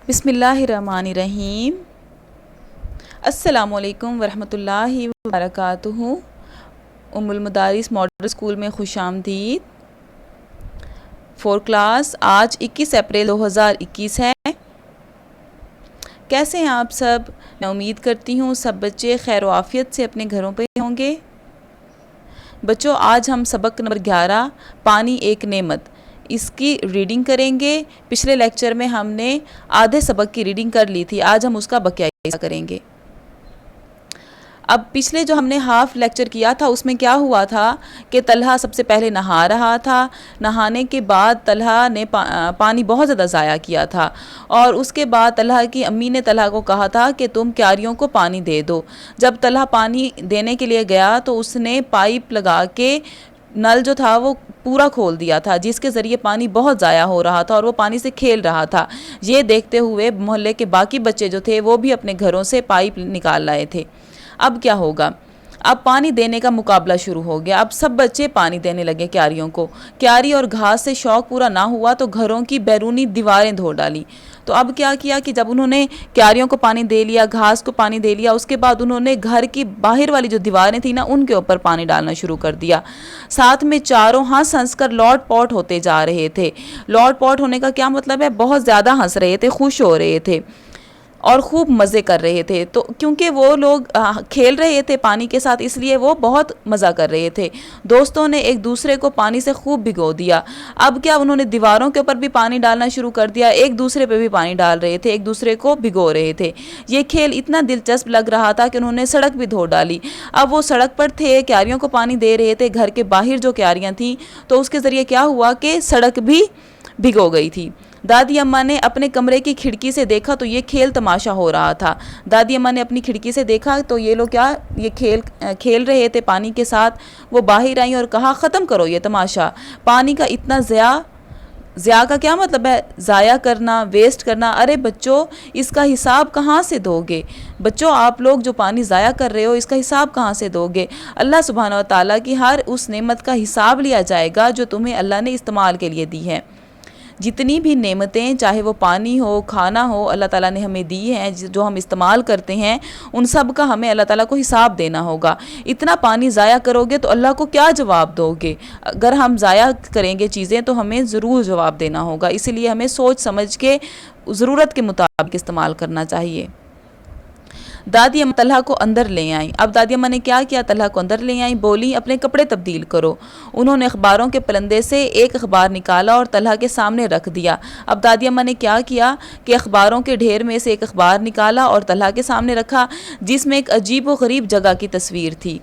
بسم اللہ الرحمن الرحیم۔ السلام علیکم ورحمۃ اللہ وبرکاتہ۔ ام المدارس ماڈل اسکول میں خوش آمدید۔ 4 کلاس آج 21 اپریل 2021 ہے۔ کیسے ہیں آپ سب؟ میں امید کرتی ہوں سب بچے خیر و عافیت سے اپنے گھروں پہ ہوں گے۔ بچوں، آج ہم سبق نمبر 11 پانی ایک نعمت اس کی ریڈنگ کریں گے۔ پچھلے لیکچر میں ہم نے آدھے سبق کی ریڈنگ کر لی تھی، آج ہم اس کا بقیہ حصہ کریں گے۔ اب پچھلے جو ہم نے ہاف لیکچر کیا تھا اس میں کیا ہوا تھا کہ طلحہ سب سے پہلے نہا رہا تھا۔ نہانے کے بعد طلحہ نے پانی بہت زیادہ ضائع کیا تھا، اور اس کے بعد طلحہ کی امی نے طلحہ کو کہا تھا کہ تم کیاریوں کو پانی دے دو۔ جب طلحہ پانی دینے کے لیے گیا تو اس نے پائپ لگا کے نل جو تھا وہ پورا کھول دیا تھا، جس کے ذریعے پانی بہت ضائع ہو رہا تھا اور وہ پانی سے کھیل رہا تھا۔ یہ دیکھتے ہوئے محلے کے باقی بچے جو تھے وہ بھی اپنے گھروں سے پائپ نکال لائے تھے۔ اب کیا ہوگا؟ اب پانی دینے کا مقابلہ شروع ہو گیا۔ اب سب بچے پانی دینے لگے کیاریوں کو۔ کیاری اور گھاس سے شوق پورا نہ ہوا تو گھروں کی بیرونی دیواریں دھو ڈالی۔ تو اب کیا کیا کہ جب انہوں نے کیاریوں کو پانی دے لیا، گھاس کو پانی دے لیا، اس کے بعد انہوں نے گھر کی باہر والی جو دیواریں تھیں نا ان کے اوپر پانی ڈالنا شروع کر دیا۔ ساتھ میں چاروں ہنس ہنس کر لوٹ پوٹ ہوتے جا رہے تھے۔ لوٹ پوٹ ہونے کا کیا مطلب ہے؟ بہت زیادہ ہنس رہے تھے، خوش ہو رہے تھے اور خوب مزے کر رہے تھے۔ تو کیونکہ وہ لوگ کھیل رہے تھے پانی کے ساتھ، اس لیے وہ بہت مزہ کر رہے تھے۔ دوستوں نے ایک دوسرے کو پانی سے خوب بھگو دیا۔ اب کیا انہوں نے دیواروں کے اوپر بھی پانی ڈالنا شروع کر دیا، ایک دوسرے پہ بھی پانی ڈال رہے تھے، ایک دوسرے کو بھگو رہے تھے۔ یہ کھیل اتنا دلچسپ لگ رہا تھا کہ انہوں نے سڑک بھی دھو ڈالی۔ اب وہ سڑک پر تھے، کیاریوں کو پانی دے رہے تھے، گھر کے باہر جو کیاریاں تھیں تو اس کے ذریعے کیا ہوا کہ سڑک بھی بھگو گئی تھی۔ دادی اماں نے اپنے کمرے کی کھڑکی سے دیکھا تو یہ کھیل تماشا ہو رہا تھا۔ دادی اماں نے اپنی کھڑکی سے دیکھا تو یہ لوگ یہ کھیل رہے تھے پانی کے ساتھ۔ وہ باہر آئیں اور کہا ختم کرو یہ تماشا، پانی کا اتنا ضیاع کا کیا مطلب ہے؟ ضائع کرنا، ویسٹ کرنا۔ ارے بچوں، اس کا حساب کہاں سے دو گے؟ بچوں، آپ لوگ جو پانی ضائع کر رہے ہو اس کا حساب کہاں سے دو گے؟ اللہ سبحانہ و تعالیٰ کی ہر اس نعمت کا حساب لیا جائے گا جو تمہیں اللہ نے استعمال کے لیے دی ہے۔ جتنی بھی نعمتیں، چاہے وہ پانی ہو، کھانا ہو، اللہ تعالیٰ نے ہمیں دی ہیں، جو ہم استعمال کرتے ہیں، ان سب کا ہمیں اللہ تعالیٰ کو حساب دینا ہوگا۔ اتنا پانی ضائع کرو گے تو اللہ کو کیا جواب دو گے؟ اگر ہم ضائع کریں گے چیزیں تو ہمیں ضرور جواب دینا ہوگا، اس لیے ہمیں سوچ سمجھ کے ضرورت کے مطابق استعمال کرنا چاہیے۔ دادی اماں طلحہ کو اندر لے آئیں۔ اب دادی اماں نے کیا کیا؟ طلحہ کو اندر لے آئیں، بولی اپنے کپڑے تبدیل کرو۔ انہوں نے اخباروں کے پلندے سے ایک اخبار نکالا اور طلحہ کے سامنے رکھ دیا۔ اب دادی اماں نے کیا کیا کہ اخباروں کے ڈھیر میں سے ایک اخبار نکالا اور طلحہ کے سامنے رکھا، جس میں ایک عجیب و غریب جگہ کی تصویر تھی۔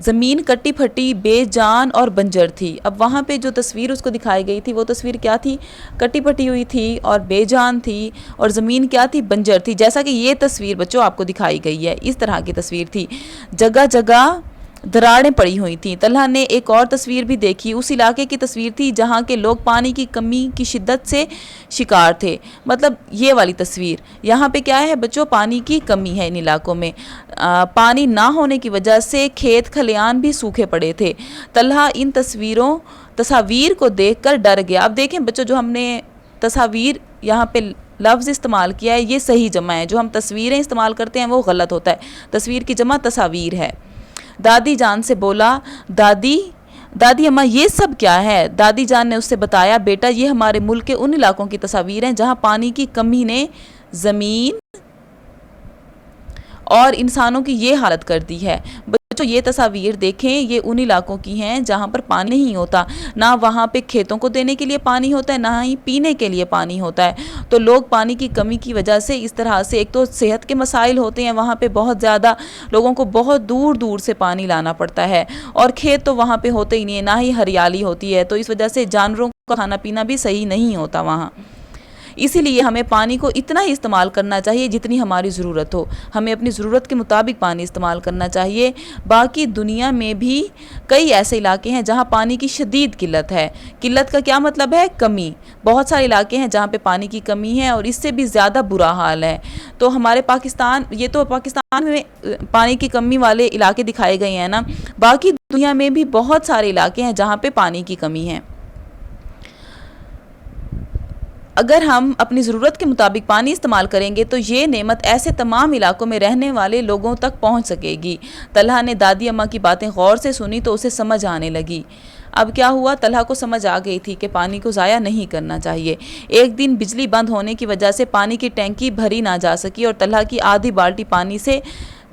زمین کٹی پھٹی، بے جان اور بنجر تھی۔ اب وہاں پہ جو تصویر اس کو دکھائی گئی تھی وہ تصویر کیا تھی؟ کٹی پھٹی ہوئی تھی اور بے جان تھی، اور زمین کیا تھی؟ بنجر تھی، جیسا کہ یہ تصویر بچوں آپ کو دکھائی گئی ہے، اس طرح کی تصویر تھی۔ جگہ جگہ دراڑیں پڑی ہوئی تھیں۔ طلحہ نے ایک اور تصویر بھی دیکھی، اس علاقے کی تصویر تھی جہاں کے لوگ پانی کی کمی کی شدت سے شکار تھے۔ مطلب یہ والی تصویر، یہاں پہ کیا ہے بچوں؟ پانی کی کمی ہے ان علاقوں میں، پانی نہ ہونے کی وجہ سے کھیت کھلیان بھی سوکھے پڑے تھے۔ طلحہ ان تصاویر کو دیکھ کر ڈر گیا۔ اب دیکھیں بچوں، جو ہم نے تصاویر یہاں پہ لفظ استعمال کیا ہے یہ صحیح جمع ہے، جو ہم تصویریں استعمال کرتے ہیں وہ غلط ہوتا ہے۔ تصویر کی جمع تصاویر ہے۔ دادی جان سے بولا، دادی اماں یہ سب کیا ہے؟ دادی جان نے اس سے بتایا، بیٹا یہ ہمارے ملک کے ان علاقوں کی تصاویر ہیں جہاں پانی کی کمی نے زمین اور انسانوں کی یہ حالت کر دی ہے۔ بچوں یہ تصاویر دیکھیں، یہ ان علاقوں کی ہیں جہاں پر پانی نہیں ہوتا، نہ وہاں پہ کھیتوں کو دینے کے لیے پانی ہوتا ہے، نہ ہی پینے کے لیے پانی ہوتا ہے۔ تو لوگ پانی کی کمی کی وجہ سے اس طرح سے، ایک تو صحت کے مسائل ہوتے ہیں، وہاں پہ بہت زیادہ لوگوں کو بہت دور دور سے پانی لانا پڑتا ہے، اور کھیت تو وہاں پہ ہوتے ہی نہیں ہے، نہ ہی ہریالی ہوتی ہے، تو اس وجہ سے جانوروں کا کھانا پینا بھی صحیح نہیں ہوتا وہاں۔ اسی لیے ہمیں پانی کو اتنا ہی استعمال کرنا چاہیے جتنی ہماری ضرورت ہو، ہمیں اپنی ضرورت کے مطابق پانی استعمال کرنا چاہیے۔ باقی دنیا میں بھی کئی ایسے علاقے ہیں جہاں پانی کی شدید قلت ہے۔ قلت کا کیا مطلب ہے؟ کمی۔ بہت سارے علاقے ہیں جہاں پہ پانی کی کمی ہے اور اس سے بھی زیادہ برا حال ہے۔ تو ہمارے پاکستان، یہ تو پاکستان میں پانی کی کمی والے علاقے دکھائے گئے ہیں نا، باقی دنیا میں بھی بہت سارے علاقے ہیں جہاں پہ پانی کی کمی ہے۔ اگر ہم اپنی ضرورت کے مطابق پانی استعمال کریں گے تو یہ نعمت ایسے تمام علاقوں میں رہنے والے لوگوں تک پہنچ سکے گی۔ طلحہ نے دادی اماں کی باتیں غور سے سنی تو اسے سمجھ آنے لگی۔ اب کیا ہوا، طلحہ کو سمجھ آ گئی تھی کہ پانی کو ضائع نہیں کرنا چاہیے۔ ایک دن بجلی بند ہونے کی وجہ سے پانی کی ٹینکی بھری نہ جا سکی اور طلحہ کی آدھی بالٹی پانی سے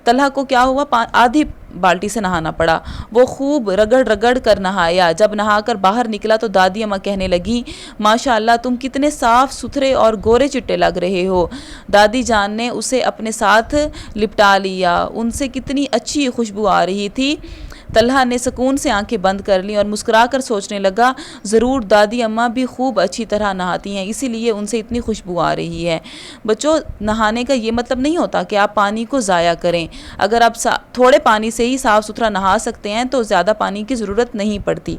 طلحہ کو کیا ہوا، آدھی بالٹی سے نہانا پڑا۔ وہ خوب رگڑ رگڑ کر نہایا۔ جب نہا کر باہر نکلا تو دادی اماں کہنے لگیں، ماشاءاللہ تم کتنے صاف ستھرے اور گورے چٹے لگ رہے ہو۔ دادی جان نے اسے اپنے ساتھ لپٹا لیا، ان سے کتنی اچھی خوشبو آ رہی تھی۔ طلحہ نے سکون سے آنکھیں بند کر لیں اور مسکرا کر سوچنے لگا، ضرور دادی اماں بھی خوب اچھی طرح نہاتی ہیں، اسی لیے ان سے اتنی خوشبو آ رہی ہے۔ بچوں، نہانے کا یہ مطلب نہیں ہوتا کہ آپ پانی کو ضائع کریں۔ اگر آپ تھوڑے پانی سے ہی صاف ستھرا نہا سکتے ہیں تو زیادہ پانی کی ضرورت نہیں پڑتی۔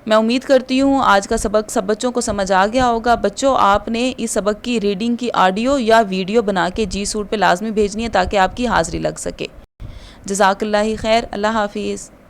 میں امید کرتی ہوں آج کا سبق سب بچوں کو سمجھ آ گیا ہوگا۔ بچوں، آپ نے اس سبق کی ریڈنگ کی آڈیو یا ویڈیو بنا کے جی سوٹ پہ لازمی بھیجنی ہے تاکہ آپ کی حاضری لگ سکے۔ جزاک اللہ خیر۔ اللہ حافظ۔